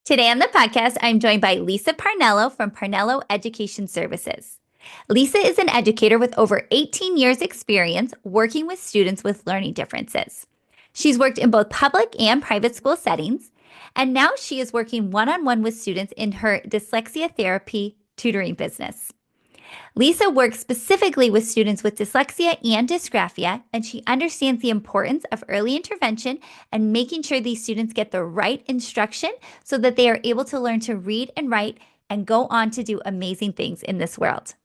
Today on the podcast, I'm joined by Lisa Parnello from Parnello Education Services. Lisa is an educator with over 18 years experience working with students with learning differences. She's worked in both public and private school settings, and now she is working one-on-one with students in her dyslexia therapy tutoring business. Lisa works specifically with students with dyslexia and dysgraphia, and she understands the importance of early intervention and making sure these students get the right instruction so that they are able to learn to read and write and go on to do amazing things in this world.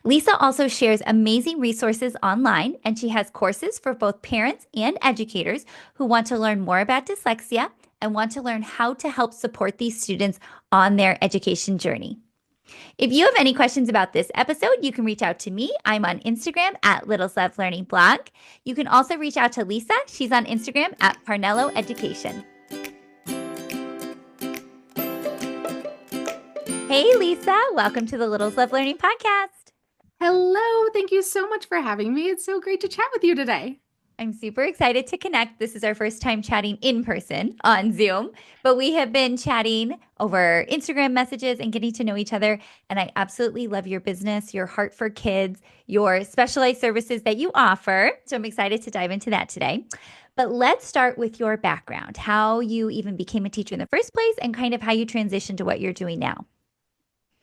Lisa also shares amazing resources online, and she has courses for both parents and educators who want to learn more about dyslexia and want to learn how to help support these students on their education journey. If you have any questions about this episode, you can reach out to me. I'm on Instagram at Littles Love Learning Blog. You can also reach out to Lisa. She's on Instagram at Parnello Education. Hey, Lisa. Welcome to the Littles Love Learning Podcast. Hello. Thank you so much for having me. It's so great to chat with you today. I'm super excited to connect. This is our first time chatting in person on Zoom, but we have been chatting over Instagram messages and getting to know each other. And I absolutely love your business, your heart for kids, your specialized services that you offer. So I'm excited to dive into that today. But let's start with your background, how you even became a teacher in the first place and kind of how you transitioned to what you're doing now.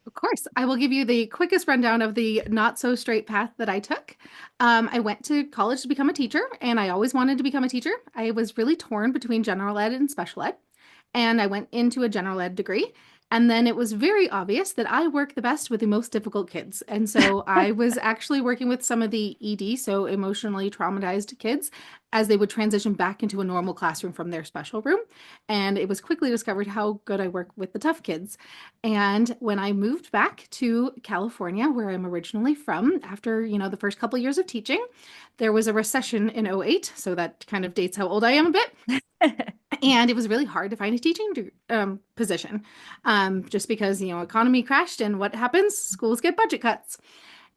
Of course, I will give you the quickest rundown of the not so straight path that I took. I went to college to become a teacher, and I always wanted to become a teacher. I was really torn between general ed and special ed, and I went into a general ed degree. And then it was very obvious that I work the best with the most difficult kids. And so I was actually working with some of the ED, so emotionally traumatized kids, as they would transition back into a normal classroom from their special room. And it was quickly discovered how good I work with the tough kids. And when I moved back to California, where I'm originally from, after, the first couple of years of teaching, there was a recession in '08. So that kind of dates how old I am a bit. And it was really hard to find a teaching position just because, economy crashed, and what happens? Schools get budget cuts.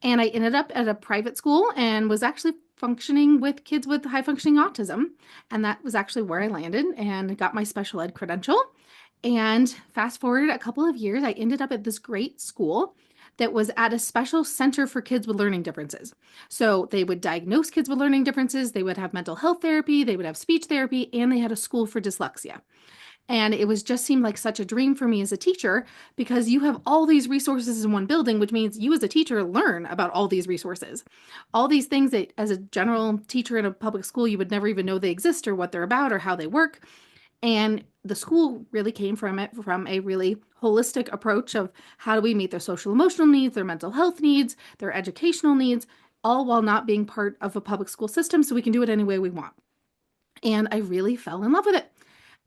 And I ended up at a private school and was actually functioning with kids with high functioning autism. And that was actually where I landed and got my special ed credential. And fast forward a couple of years, I ended up at this great school that was at a special center for kids with learning differences. So they would diagnose kids with learning differences, they would have mental health therapy, they would have speech therapy, and they had a school for dyslexia. And it was just seemed like such a dream for me as a teacher, because you have all these resources in one building, which means you as a teacher learn about all these resources. All these things that as a general teacher in a public school, you would never even know they exist or what they're about or how they work. And the school really came from a really holistic approach of how do we meet their social emotional needs, their mental health needs, their educational needs, all while not being part of a public school system, so we can do it any way we want. And I really fell in love with it.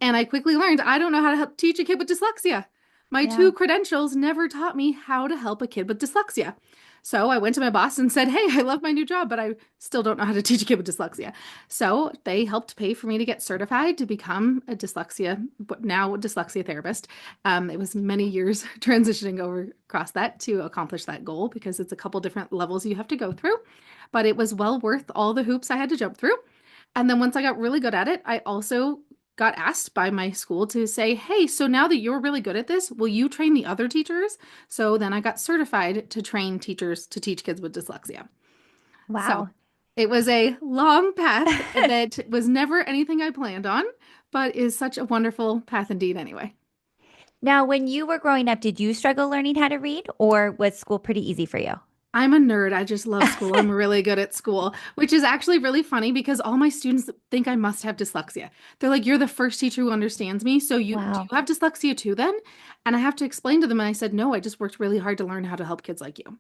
And I quickly learned I don't know how to teach a kid with dyslexia. My two credentials never taught me how to help a kid with dyslexia. So I went to my boss and said, hey, I love my new job, but I still don't know how to teach a kid with dyslexia. So they helped pay for me to get certified to become a now dyslexia therapist. It was many years transitioning over across that to accomplish that goal, because it's a couple different levels you have to go through. But it was well worth all the hoops I had to jump through. And then once I got really good at it, I also got asked by my school to say, hey, so now that you're really good at this, will you train the other teachers? So then I got certified to train teachers to teach kids with dyslexia. Wow. So it was a long path that was never anything I planned on, but is such a wonderful path indeed anyway. Now, when you were growing up, did you struggle learning how to read, or was school pretty easy for you? I'm a nerd. I just love school. I'm really good at school, which is actually really funny because all my students think I must have dyslexia. They're like, you're the first teacher who understands me. So do you have dyslexia too then? And I have to explain to them. And I said, no, I just worked really hard to learn how to help kids like you.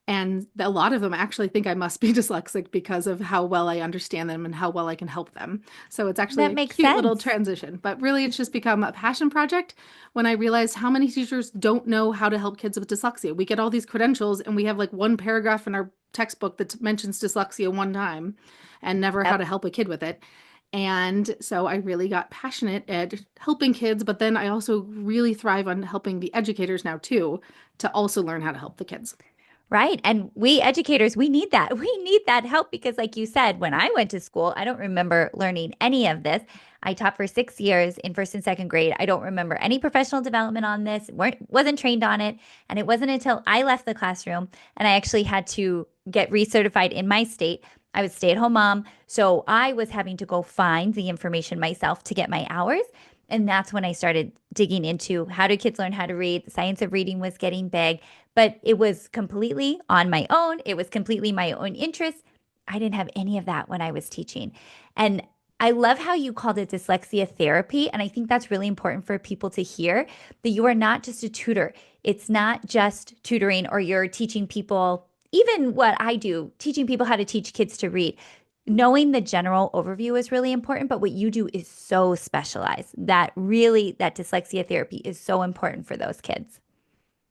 And a lot of them actually think I must be dyslexic because of how well I understand them and how well I can help them. So it's actually a cute little transition. But really, it's just become a passion project when I realized how many teachers don't know how to help kids with dyslexia. We get all these credentials and we have like one paragraph in our textbook that mentions dyslexia one time and never how to help a kid with it. And so I really got passionate at helping kids, but then I also really thrive on helping the educators now too, to also learn how to help the kids. Right. And we educators, we need that. We need that help because, like you said, when I went to school, I don't remember learning any of this. I taught for 6 years in first and second grade. I don't remember any professional development on this, wasn't trained on it. And it wasn't until I left the classroom and I actually had to get recertified in my state. I was a stay-at-home mom. So I was having to go find the information myself to get my hours. And that's when I started digging into how do kids learn how to read. The science of reading was getting big, but it was completely on my own. It was completely my own interest. I didn't have any of that when I was teaching. And I love how you called it dyslexia therapy. And I think that's really important for people to hear that you are not just a tutor. It's not just tutoring or you're teaching people, even what I do, teaching people how to teach kids to read. Knowing the general overview is really important, but what you do is so specialized that really that dyslexia therapy is so important for those kids.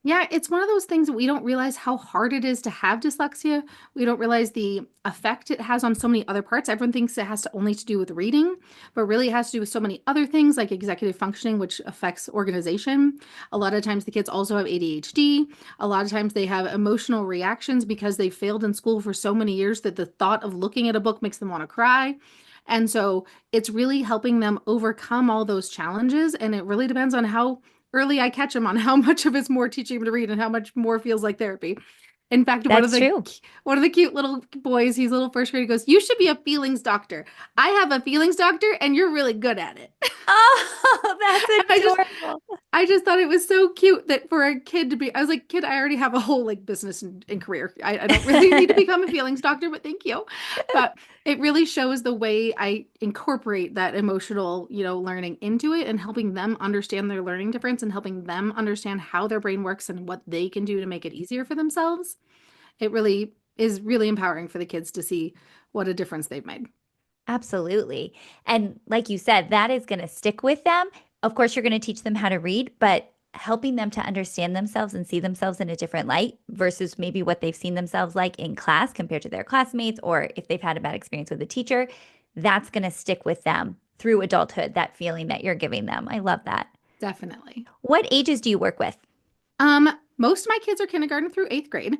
Yeah, it's one of those things that we don't realize how hard it is to have dyslexia. We don't realize the effect it has on so many other parts. Everyone thinks it has to only to do with reading, but really it has to do with so many other things like executive functioning, which affects organization. A lot of times the kids also have ADHD. A lot of times they have emotional reactions because they failed in school for so many years that the thought of looking at a book makes them want to cry. And so it's really helping them overcome all those challenges. And it really depends on how early I catch them on how much of it's more teaching them to read and how much more feels like therapy. In fact, That's true. one of the cute little boys, he's a little first grade, goes, "You should be a feelings doctor. I have a feelings doctor, and you're really good at it." Oh, And that's adorable. I just thought it was so cute that for a kid to be, I was like, kid, I already have a whole like business and career. I don't really need to become a feelings doctor, but thank you. But it really shows the way I incorporate that emotional, learning into it and helping them understand their learning difference and helping them understand how their brain works and what they can do to make it easier for themselves. It really is really empowering for the kids to see what a difference they've made. Absolutely. And like you said, that is going to stick with them. Of course, you're going to teach them how to read, but helping them to understand themselves and see themselves in a different light versus maybe what they've seen themselves like in class compared to their classmates, or if they've had a bad experience with a teacher, that's going to stick with them through adulthood, that feeling that you're giving them. I love that. Definitely. What ages do you work with? Most of my kids are kindergarten through eighth grade.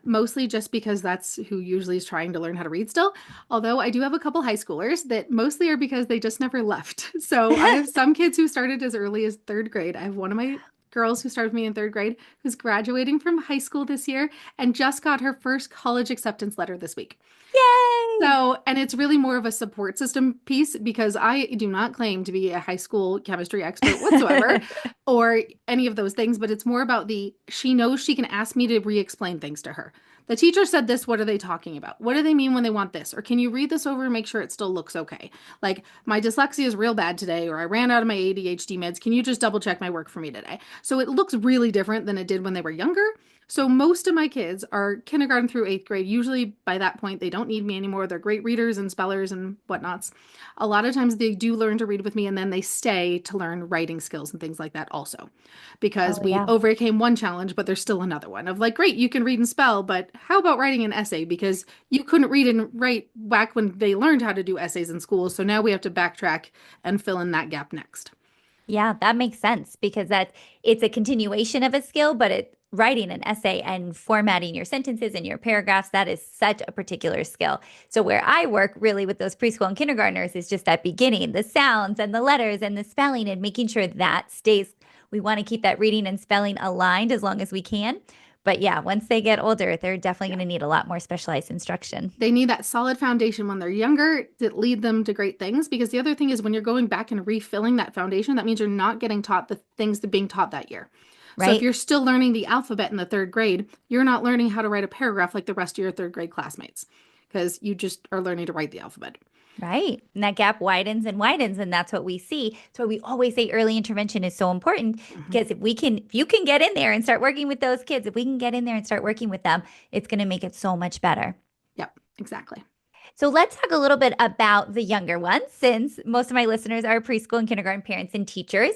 Mostly just because that's who usually is trying to learn how to read still. Although I do have a couple high schoolers that mostly are because they just never left. So I have some kids who started as early as third grade. I have one of my girls who started with me in third grade who's graduating from high school this year and just got her first college acceptance letter this week. Yay! So, and it's really more of a support system piece because I do not claim to be a high school chemistry expert whatsoever or any of those things, but it's more about she knows she can ask me to re-explain things to her. The teacher said this, what are they talking about? What do they mean when they want this? Or can you read this over and make sure it still looks okay? Like, my dyslexia is real bad today, or I ran out of my ADHD meds. Can you just double check my work for me today? So it looks really different than it did when they were younger. So most of my kids are kindergarten through eighth grade. Usually by that point, they don't need me anymore. They're great readers and spellers and whatnots. A lot of times they do learn to read with me and then they stay to learn writing skills and things like that also. Because Oh, we yeah. overcame one challenge, but there's still another one of like, great, you can read and spell, but how about writing an essay? Because you couldn't read and write back when they learned how to do essays in school. So now we have to backtrack and fill in that gap next. Yeah, that makes sense because it's a continuation of a skill, but writing an essay and formatting your sentences and your paragraphs, that is such a particular skill. So where I work really with those preschool and kindergartners is just that beginning, the sounds and the letters and the spelling and making sure that stays. We want to keep that reading and spelling aligned as long as we can. But yeah, once they get older, they're definitely Yeah. going to need a lot more specialized instruction. They need that solid foundation when they're younger to lead them to great things. Because the other thing is when you're going back and refilling that foundation, that means you're not getting taught the things that being taught that year. So if Right? you're still learning the alphabet in the third grade, you're not learning how to write a paragraph like the rest of your third grade classmates because you just are learning to write the alphabet. Right. And that gap widens and widens, and that's what we see. So we always say early intervention is so important Mhm. because if you can get in there and start working with those kids, if we can get in there and start working with them, it's going to make it so much better. Yep, exactly. So let's talk a little bit about the younger ones, since most of my listeners are preschool and kindergarten parents and teachers.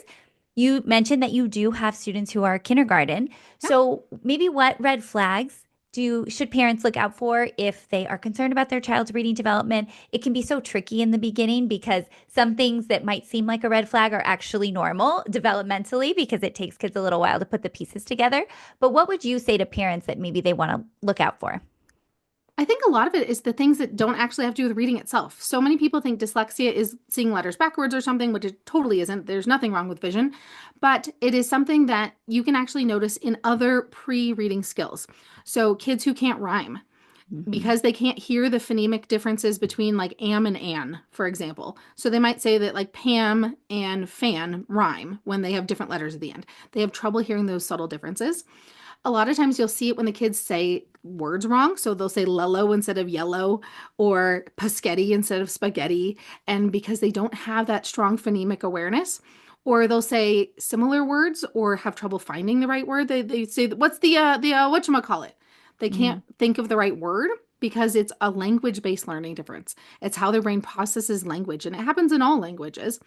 You mentioned that you do have students who are kindergarten. Yeah. So maybe what red flags should parents look out for if they are concerned about their child's reading development? It can be so tricky in the beginning because some things that might seem like a red flag are actually normal developmentally because it takes kids a little while to put the pieces together. But what would you say to parents that maybe they want to look out for? I think a lot of it is the things that don't actually have to do with reading itself. So many people think dyslexia is seeing letters backwards or something, which it totally isn't. There's nothing wrong with vision, but it is something that you can actually notice in other pre-reading skills. So kids who can't rhyme Mhm. because they can't hear the phonemic differences between like am and an, for example. So they might say that like Pam and fan rhyme when they have different letters at the end. They have trouble hearing those subtle differences. A lot of times you'll see it when the kids say words wrong. So they'll say lello instead of yellow or paschetti instead of spaghetti. And because they don't have that strong phonemic awareness, or they'll say similar words or have trouble finding the right word. They say, what's the whatchamacallit? They can't Mm. think of the right word because it's a language-based learning difference. It's how their brain processes language, and it happens in all languages.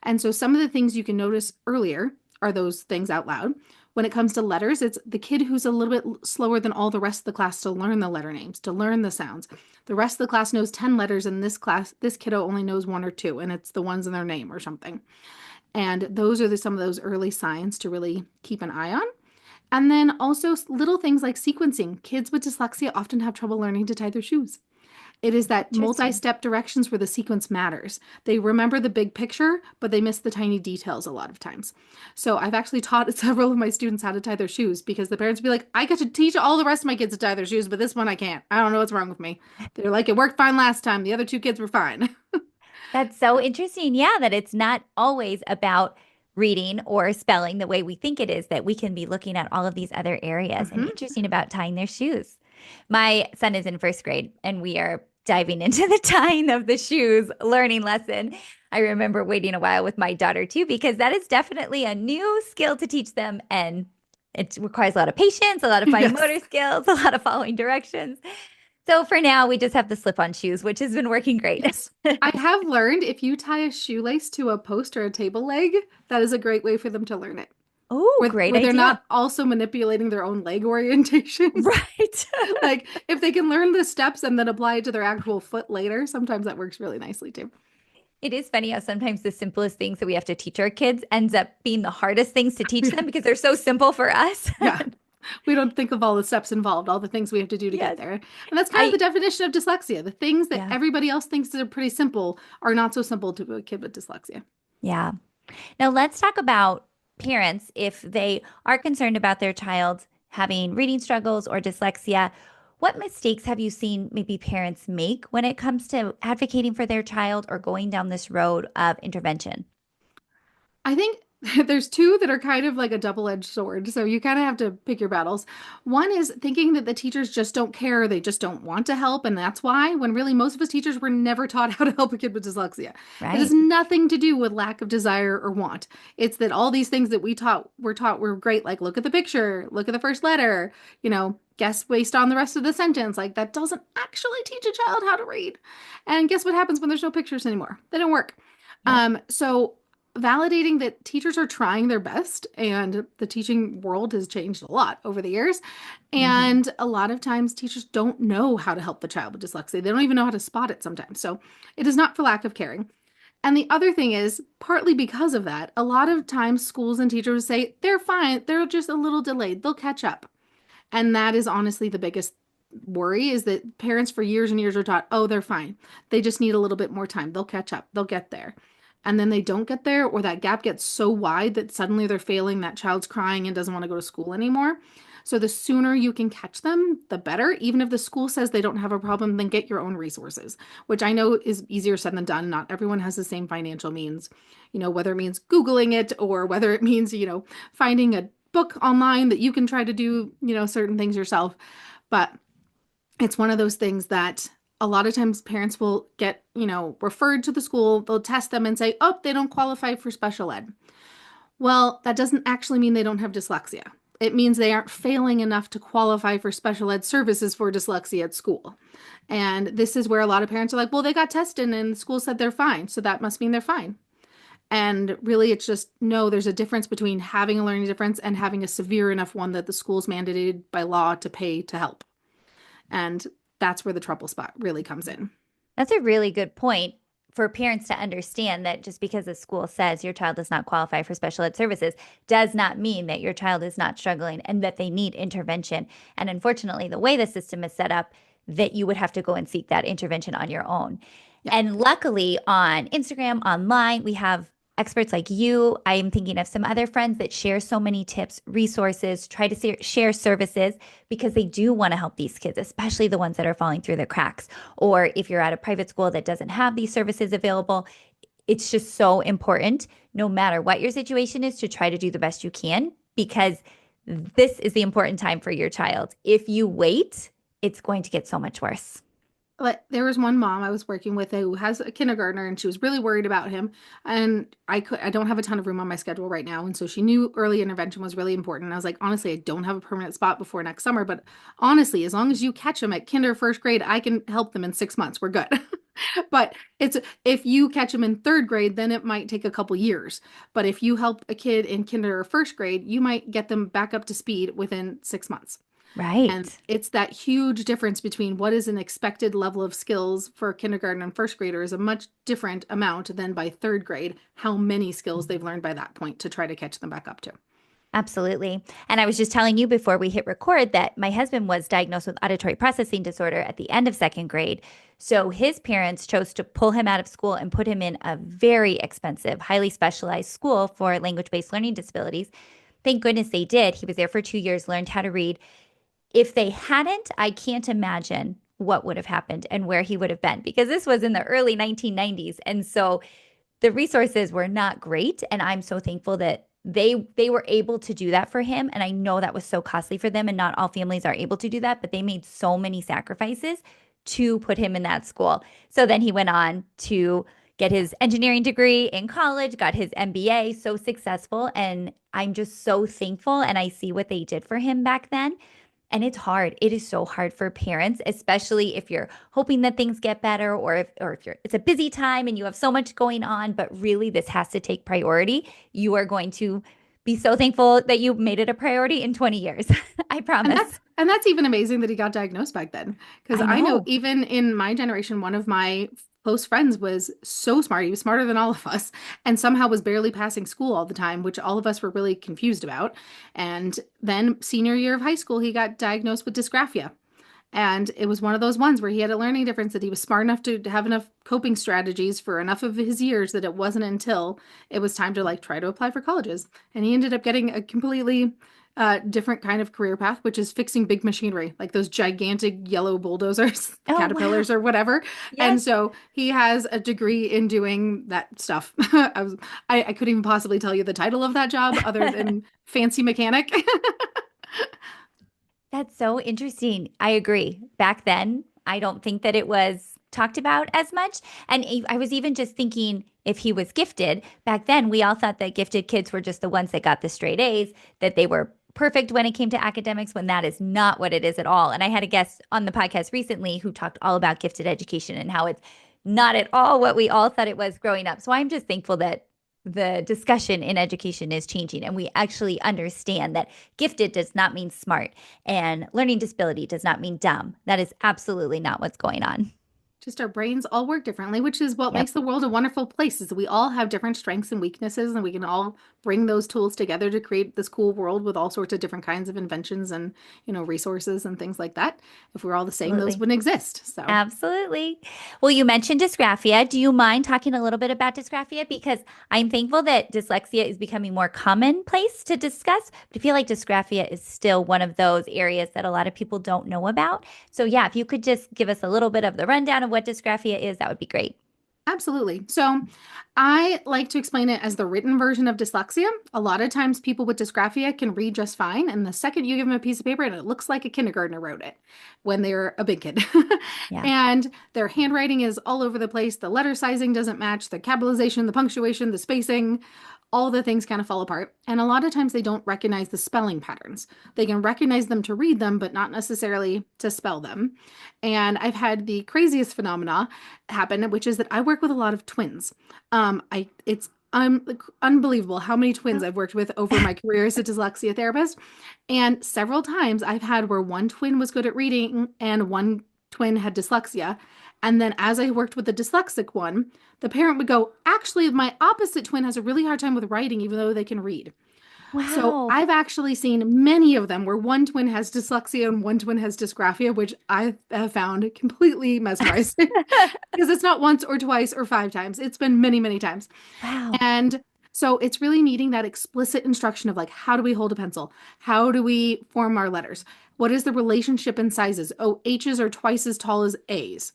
And so some of the things you can notice earlier are those things out loud. When it comes to letters, it's the kid who's a little bit slower than all the rest of the class to learn the letter names, to learn the sounds. The rest of the class knows 10 letters, and this kiddo only knows one or two, and it's the ones in their name or something. And those are some of those early signs to really keep an eye on. And then also little things like sequencing. Kids with dyslexia often have trouble learning to tie their shoes. It is that Interesting. multi-step directions where the sequence matters. They remember the big picture, but they miss the tiny details a lot of times. So I've actually taught several of my students how to tie their shoes because the parents would be like, I get to teach all the rest of my kids to tie their shoes, but this one I can't. I don't know what's wrong with me. They're like, it worked fine last time. The other two kids were fine. That's so interesting. Yeah, that it's not always about reading or spelling the way we think it is, that we can be looking at all of these other areas and hmm interesting about tying their shoes. My son is in first grade and we are diving into the tying of the shoes learning lesson. I remember waiting a while with my daughter too, because that is definitely a new skill to teach them. And it requires a lot of patience, a lot of fine Yes. motor skills, a lot of following directions. So for now, we just have the slip on shoes, which has been working great. Yes. I have learned if you tie a shoelace to a post or a table leg, that is a great way for them to learn it. Oh, Where great they're idea. not also manipulating their own leg orientation. Right. Like if they can learn the steps and then apply it to their actual foot later, sometimes that works really nicely too. It is funny how sometimes the simplest things that we have to teach our kids ends up being the hardest things to teach them because they're so simple for us. Yeah. We don't think of all the steps involved, all the things we have to do to get Yes. there. And that's kind of the I, definition of dyslexia. The things that yeah. everybody else thinks are pretty simple are not so simple to a kid with dyslexia. Yeah. Now let's talk about parents if they are concerned about their child having reading struggles or dyslexia. What mistakes have you seen maybe parents make when it comes to advocating for their child or going down this road of intervention? I think there's two that are kind of like a double-edged sword. So you kind of have to pick your battles. One is thinking that the teachers just don't care, they just don't want to help, and that's why, when really most of us teachers were never taught how to help a kid with dyslexia. It has Right. nothing to do with lack of desire or want. It's that all these things that were taught were great, like look at the picture, look at the first letter, guess based on the rest of the sentence. Like that doesn't actually teach a child how to read. And guess what happens when there's no pictures anymore? They don't work. Yep. So validating that teachers are trying their best and the teaching world has changed a lot over the years. Hmm. And a lot of times teachers don't know how to help the child with dyslexia. They don't even know how to spot it sometimes. So it is not for lack of caring. And the other thing is, partly because of that, a lot of times schools and teachers say, they're fine, they're just a little delayed, they'll catch up. And that is honestly the biggest worry is that parents for years and years are taught, oh, they're fine. They just need a little bit more time. They'll catch up. They'll get there. And then they don't get there, or that gap gets so wide that suddenly they're failing, that child's crying and doesn't want to go to school anymore. So the sooner you can catch them, the better. Even if the school says they don't have a problem, then get your own resources, which I know is easier said than done. Not everyone has the same financial means, whether it means Googling it or whether it means, finding a book online that you can try to do, certain things yourself. But it's one of those things that a lot of times parents will get, referred to the school, they'll test them and say, oh, they don't qualify for special ed. Well, that doesn't actually mean they don't have dyslexia. It means they aren't failing enough to qualify for special ed services for dyslexia at school. And this is where a lot of parents are like, well, they got tested and the school said they're fine, so that must mean they're fine. And really, it's just no, there's a difference between having a learning difference and having a severe enough one that the school's mandated by law to pay to help. And that's where the trouble spot really comes in. That's a really good point for parents to understand that just because a school says your child does not qualify for special ed services does not mean that your child is not struggling and that they need intervention. And unfortunately, the way the system is set up, that you would have to go and seek that intervention on your own. Yeah. And luckily, on Instagram, online, we have experts like you. I'm thinking of some other friends that share so many tips, resources, try to share services because they do want to help these kids, especially the ones that are falling through the cracks. Or if you're at a private school that doesn't have these services available, it's just so important, no matter what your situation is, to try to do the best you can because this is the important time for your child. If you wait, it's going to get so much worse. But there was one mom I was working with who has a kindergartner and she was really worried about him. And I don't have a ton of room on my schedule right now. And so she knew early intervention was really important. I was like, honestly, I don't have a permanent spot before next summer, but honestly, as long as you catch them at kinder first grade, I can help them in 6 months. We're good. But it's if you catch them in third grade, then it might take a couple years. But if you help a kid in kinder or first grade, you might get them back up to speed within 6 months. Right. And it's that huge difference between what is an expected level of skills for kindergarten and first grader is a much different amount than by third grade, how many skills they've learned by that point to try to catch them back up to. Absolutely. And I was just telling you before we hit record that my husband was diagnosed with auditory processing disorder at the end of second grade. So his parents chose to pull him out of school and put him in a very expensive, highly specialized school for language-based learning disabilities. Thank goodness they did. He was there for 2 years, learned how to read. If they hadn't, I can't imagine what would have happened and where he would have been because this was in the early 1990s. And so the resources were not great. And I'm so thankful that they were able to do that for him. And I know that was so costly for them. And not all families are able to do that, but they made so many sacrifices to put him in that school. So then he went on to get his engineering degree in college, got his MBA, so successful. And I'm just so thankful. And I see what they did for him back then. And it's hard. It is so hard for parents, especially if you're hoping that things get better or if you're it's a busy time and you have so much going on, but really this has to take priority. You are going to be so thankful that you made it a priority in 20 years. I And promise. that's even amazing that he got diagnosed back then. Because I I know know. even in my generation, one of my close friends was so smart. He was smarter than all of us and somehow was barely passing school all the time, which all of us were really confused about. And then senior year of high school, he got diagnosed with dysgraphia. And it was one of those ones where he had a learning difference that he was smart enough to have enough coping strategies for enough of his years that it wasn't until it was time to like try to apply for colleges. And he ended up getting a completely different kind of career path, which is fixing big machinery, like those gigantic yellow bulldozers, Oh, wow. caterpillars, or whatever. And Yes. so he has a degree in doing that stuff. I couldn't even possibly tell you the title of that job other than fancy mechanic. That's so interesting. I agree. Back then, I don't think that it was talked about as much. And I was even just thinking if he was gifted, back then we all thought that gifted kids were just the ones that got the straight A's, that they were perfect when it came to academics, when that is not what it is at all. And I had a guest on the podcast recently who talked all about gifted education and how it's not at all what we all thought it was growing up. So I'm just thankful that the discussion in education is changing and we actually understand that gifted does not mean smart and learning disability does not mean dumb. That is absolutely not what's going on. Just our brains all work differently, which is what Yep. makes the world a wonderful place, is that we all have different strengths and weaknesses, and we can all bring those tools together to create this cool world with all sorts of different kinds of inventions and, resources and things like that. If we're all the same, those Absolutely. wouldn't exist. So Absolutely. Well, you mentioned dysgraphia. Do you mind talking a little bit about dysgraphia? Because I'm thankful that dyslexia is becoming more commonplace to discuss, but I feel like dysgraphia is still one of those areas that a lot of people don't know about. So, yeah, if you could just give us a little bit of the rundown of what dysgraphia is, that would be great. absolutely. So I like to explain it as the written version of dyslexia. A lot of times people with dysgraphia can read just fine. And the second you give them a piece of paper and it looks like a kindergartner wrote it when they're a big kid. Yeah. And their handwriting is all over the place. The letter sizing doesn't match, the capitalization, the punctuation, the spacing, all the things kind of fall apart. And a lot of times they don't recognize the spelling patterns. They can recognize them to read them, but not necessarily to spell them. And I've had the craziest phenomena happen, which is that I work with a lot of twins. It's Like, unbelievable how many twins I've worked with over my career as a dyslexia therapist. And several times I've had where one twin was good at reading and one twin had dyslexia. And then as I worked with the dyslexic one, the parent would go, actually, my opposite twin has a really hard time with writing, even though they can read. So Wow. I've actually seen many of them where one twin has dyslexia and one twin has dysgraphia, which I have found completely mesmerizing because it's not once or twice or five times. It's been many, many times. Wow. And so it's really needing that explicit instruction of like, how do we hold a pencil? How do we form our letters? What is the relationship in sizes? Oh, H's are twice as tall as A's.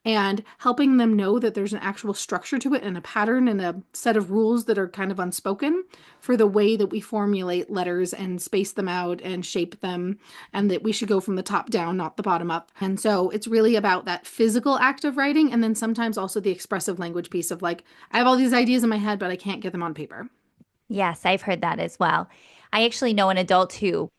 And helping them know that there's an actual structure to it and a pattern and a set of rules that are kind of unspoken for the way that we formulate letters and space them out and shape them, and that we should go from the top down, not the bottom up. And so it's really about that physical act of writing, and then sometimes also the expressive language piece of like, I have all these ideas in my head, but I can't get them on paper. Yes, I've heard that as well. I actually know an adult who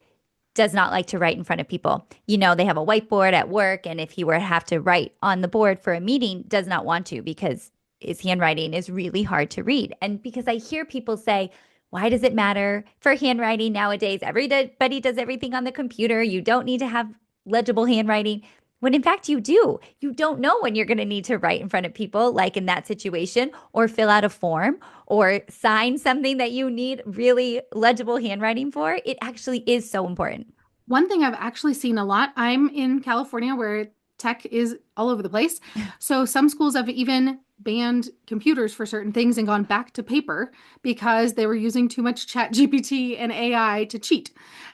does not like to write in front of people. They have a whiteboard at work, and if he were to have to write on the board for a meeting, does not want to because his handwriting is really hard to read. And because I hear people say, why does it matter for handwriting nowadays? Everybody does everything on the computer. You don't need to have legible handwriting. When in fact you do. You don't know when you're going to need to write in front of people, like in that situation, or fill out a form or sign something that you need really legible handwriting for. It actually is so important. One thing I've actually seen a lot, I'm in California where tech is all over the place. So some schools have even banned computers for certain things and gone back to paper because they were using too much chat GPT and AI to cheat.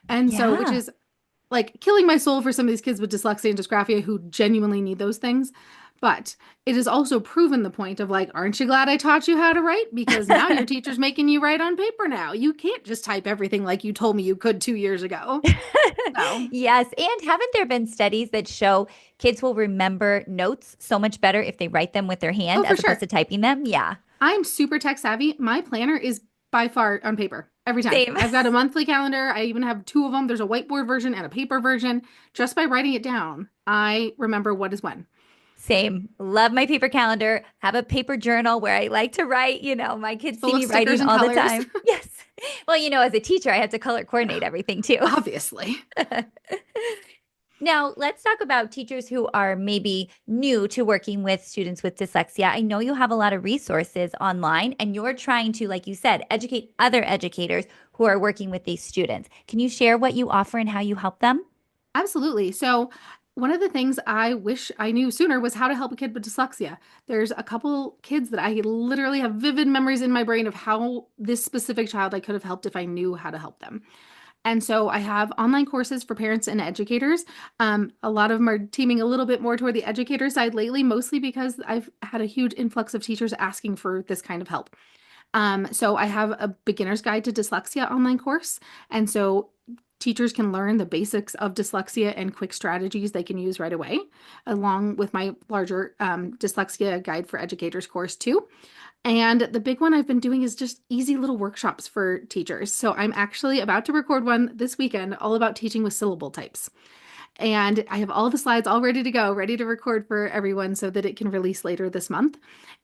And so, which Yeah. is like killing my soul for some of these kids with dyslexia and dysgraphia who genuinely need those things. But it has also proven the point of like, aren't you glad I taught you how to write? Because now your teacher's making you write on paper now. You can't just type everything like you told me you could 2 years ago. So, Yes. And haven't there been studies that show kids will remember notes so much better if they write them with their oh, hand for as opposed sure. to typing them? Yeah. I'm super tech savvy. My planner is by far on paper every time. Same. I've got a monthly calendar. I even have two of them. There's a whiteboard version and a paper version. Just by writing it down, I remember what is when. Same. Love my paper calendar. Have a paper journal where I like to write. My kids see Full of me stickers writing and all the colors. time. Yes. Well, as a teacher, I have to color coordinate everything too. Obviously. Now, let's talk about teachers who are maybe new to working with students with dyslexia. I know you have a lot of resources online and you're trying to, like you said, educate other educators who are working with these students. Can you share what you offer and how you help them? Absolutely. So, one of the things I wish I knew sooner was how to help a kid with dyslexia. There's a couple kids that I literally have vivid memories in my brain of how this specific child I could have helped if I knew how to help them. And so I have online courses for parents and educators. A lot of them are teaming a little bit more toward the educator side lately, mostly because I've had a huge influx of teachers asking for this kind of help. So I have a beginner's guide to dyslexia online course. And so teachers can learn the basics of dyslexia and quick strategies they can use right away, along with my larger dyslexia guide for educators course too. And the big one I've been doing is just easy little workshops for teachers. So I'm actually about to record one this weekend all about teaching with syllable types. And I have all the slides all ready to go, ready to record for everyone so that it can release later this month.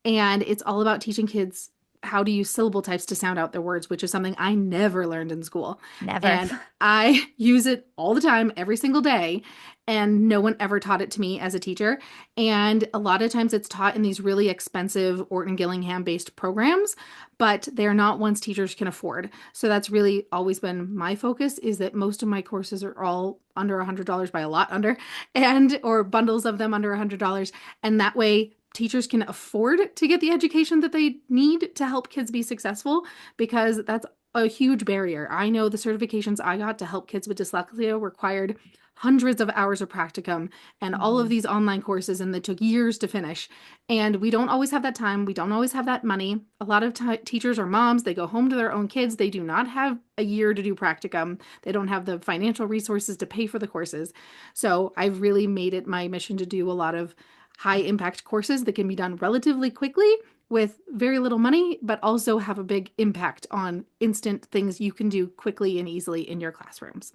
And it's all about teaching kids how to use syllable types to sound out their words, which is something I never learned in school. Never. And I use it all the time, every single day. And no one ever taught it to me as a teacher. And a lot of times it's taught in these really expensive Orton Gillingham based programs, but they're not ones teachers can afford. So that's really always been my focus is that most of my courses are all under $100 by a lot under, and or bundles of them under $100. And that way teachers can afford to get the education that they need to help kids be successful because that's a huge barrier. I know the certifications I got to help kids with dyslexia required hundreds of hours of practicum and all of Mhm. these online courses, and they took years to finish. And we don't always have that time. We don't always have that money. A lot of teachers are moms. They go home to their own kids. They do not have a year to do practicum. They don't have the financial resources to pay for the courses. So I've really made it my mission to do a lot of high impact courses that can be done relatively quickly with very little money, but also have a big impact on instant things you can do quickly and easily in your classrooms.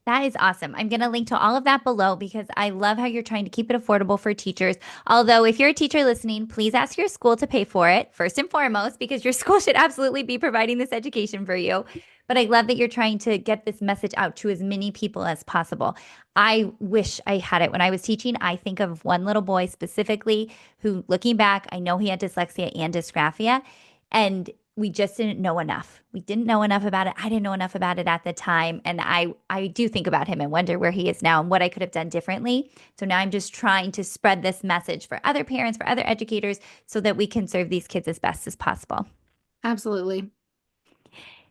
That is awesome. I'm going to link to all of that below because I love how you're trying to keep it affordable for teachers. Although, if you're a teacher listening, please ask your school to pay for it first and foremost, because your school should absolutely be providing this education for you. But I love that you're trying to get this message out to as many people as possible. I wish I had it when I was teaching. I think of one little boy specifically who, looking back, I know he had dyslexia and dysgraphia. And we just didn't know enough. We didn't know enough about it. I didn't know enough about it at the time. And I do think about him and wonder where he is now and what I could have done differently. So now I'm just trying to spread this message for other parents, for other educators, so that we can serve these kids as best as possible. Absolutely.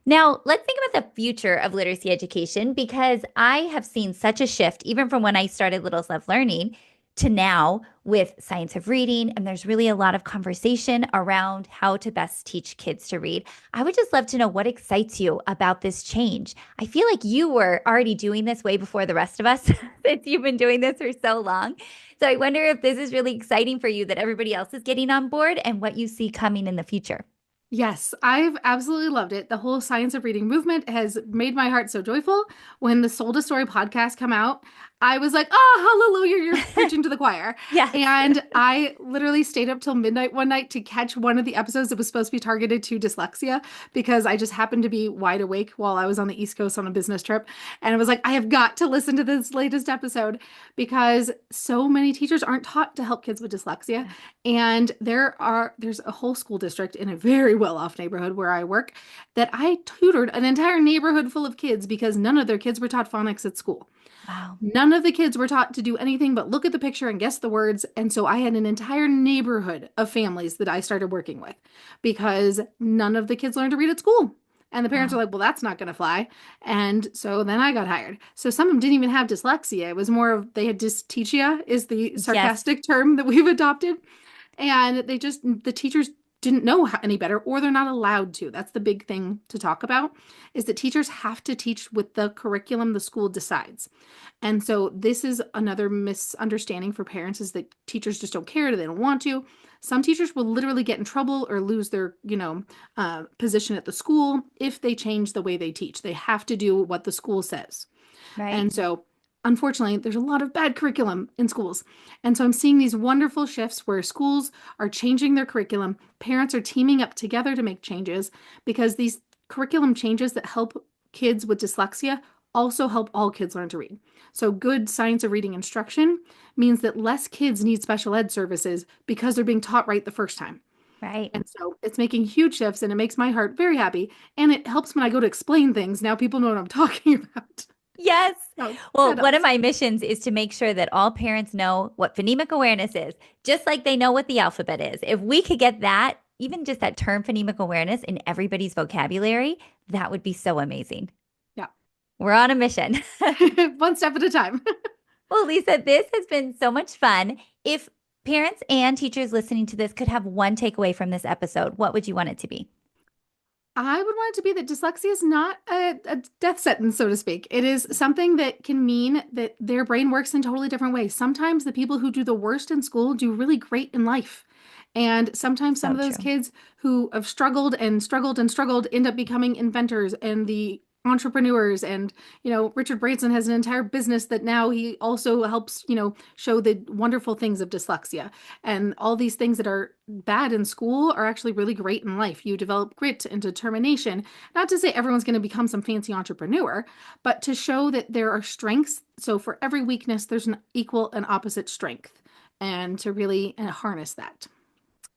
Now, let's think about the future of literacy education because I have seen such a shift, even from when I started Littles Love Learning to now with science of reading. And there's really a lot of conversation around how to best teach kids to read. I would just love to know what excites you about this change. I feel like you were already doing this way before the rest of us since you've been doing this for so long. So I wonder if this is really exciting for you that everybody else is getting on board and what you see coming in the future. Yes, I've absolutely loved it. The whole science of reading movement has made my heart so joyful. When the Soul to Story podcast come out, I was like, "Oh, hallelujah, you're preaching to the choir." Yes. And I literally stayed up till midnight one night to catch one of the episodes that was supposed to be targeted to dyslexia because I just happened to be wide awake while I was on the East Coast on a business trip. And I was like, I have got to listen to this latest episode because so many teachers aren't taught to help kids with dyslexia. And there's a whole school district in a very well-off neighborhood where I work that I tutored an entire neighborhood full of kids because none of their kids were taught phonics at school. Wow. None of the kids were taught to do anything but look at the picture and guess the words. And so I had an entire neighborhood of families that I started working with because none of the kids learned to read at school. And the parents Wow. were like, well, that's not going to fly. And so then I got hired. So some of them didn't even have dyslexia. It was more of they had dystechia, is the Yes. sarcastic term that we've adopted. And the teachers didn't know any better, or they're not allowed to. That's the big thing to talk about, is that teachers have to teach with the curriculum the school decides. And so this is another misunderstanding for parents is that teachers just don't care, they don't want to. Some teachers will literally get in trouble or lose their, position at the school if they change the way they teach. They have to do what the school says. Right. And so, unfortunately, there's a lot of bad curriculum in schools. And so, I'm seeing these wonderful shifts where schools are changing their curriculum. Parents are teaming up together to make changes because these curriculum changes that help kids with dyslexia also help all kids learn to read. So, good science of reading instruction means that less kids need special ed services because they're being taught right the first time. Right. And so it's making huge shifts and it makes my heart very happy. And it helps when I go to explain things. Now people know what I'm talking about. Yes. So Well, that one of helps. my missions is to make sure that all parents know what phonemic awareness is, just like they know what the alphabet is. If we could get that, even just that term phonemic awareness in everybody's vocabulary, that would be so amazing. Yeah. We're on a mission. One step at a time. Well, Lisa, this has been so much fun. If parents and teachers listening to this could have one takeaway from this episode, what would you want it to be? I would want it to be that dyslexia is not a death sentence, so to speak. It is something that can mean that their brain works in totally different ways. Sometimes the people who do the worst in school do really great in life. And sometimes some So of those true. kids who have struggled and struggled and struggled end up becoming inventors and the entrepreneurs. And, Richard Branson has an entire business that now he also helps, show the wonderful things of dyslexia. And all these things that are bad in school are actually really great in life. You develop grit and determination. Not to say everyone's going to become some fancy entrepreneur, but to show that there are strengths. So for every weakness, there's an equal and opposite strength. And to really harness that.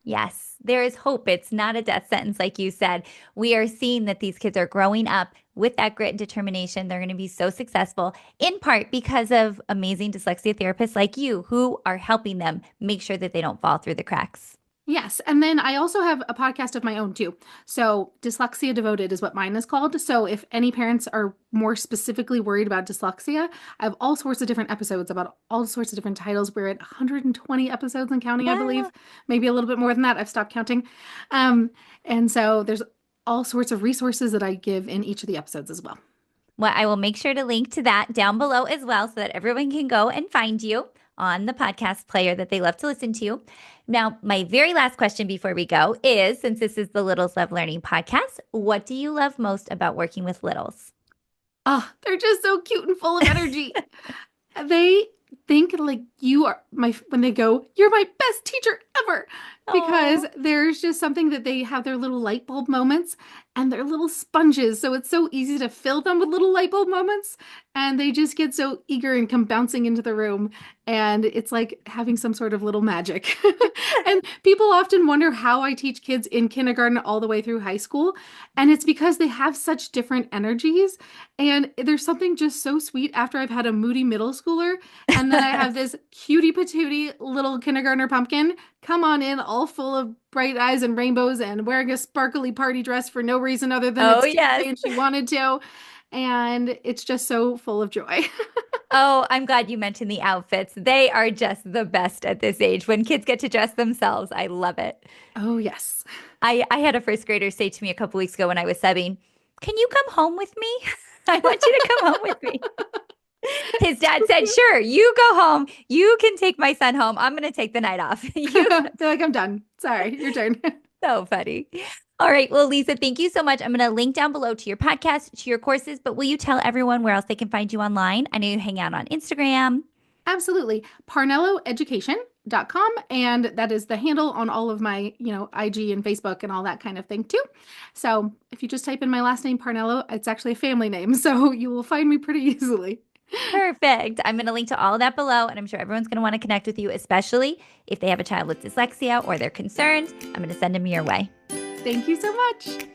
Yes, there is hope. It's not a death sentence, like you said. We are seeing that these kids are growing up with that grit and determination. They're going to be so successful, in part because of amazing dyslexia therapists like you who are helping them make sure that they don't fall through the cracks. Yes. And then I also have a podcast of my own too. So, Dyslexia Devoted is what mine is called. So, if any parents are more specifically worried about dyslexia, I have all sorts of different episodes about all sorts of different titles. We're at 120 episodes and counting, I believe, Wow. maybe a little bit more than that. I've stopped counting. Um, and so, there's all sorts of resources that I give in each of the episodes as well. Well, I will make sure to link to that down below as well so that everyone can go and find you on the podcast player that they love to listen to. Now, my very last question before we go is, since this is the Littles Love Learning podcast, what do you love most about working with littles? Oh, they're just so cute and full of energy. They think like you are when they go, you're my best teacher ever. Because Oh, there's just something that they have their little light bulb moments and they're little sponges. So it's so easy to fill them with little light bulb moments. And they just get so eager and come bouncing into the room. And it's like having some sort of little magic. And people often wonder how I teach kids in kindergarten all the way through high school. And it's because they have such different energies. And there's something just so sweet after I've had a moody middle schooler. And then I have this cutie patootie little kindergartner pumpkin come on in all full of bright eyes and rainbows and wearing a sparkly party dress for no reason other than oh it's yes. Tuesday and she wanted to. And it's just so full of joy. Oh, I'm glad you mentioned the outfits. They are just the best at this age. When kids get to dress themselves, I love it. Oh, yes. I had a first grader say to me a couple weeks ago when I was subbing, "Can you come home with me? I want you to come home with me." His dad said, "Sure, you go home. You can take my son home. I'm going to take the night off." You They're like, I'm done. Sorry, your turn. so funny. All right. Well, Lisa, thank you so much. I'm going to link down below to your podcast, to your courses, but will you tell everyone where else they can find you online? I know you hang out on Instagram. Absolutely. ParnelloEducation.com. And that is the handle on all of my, IG and Facebook and all that kind of thing too. So if you just type in my last name, Parnello, it's actually a family name. So you will find me pretty easily. Perfect. I'm going to link to all of that below, and I'm sure everyone's going to want to connect with you, especially if they have a child with dyslexia or they're concerned. I'm going to send them your way. Thank you so much.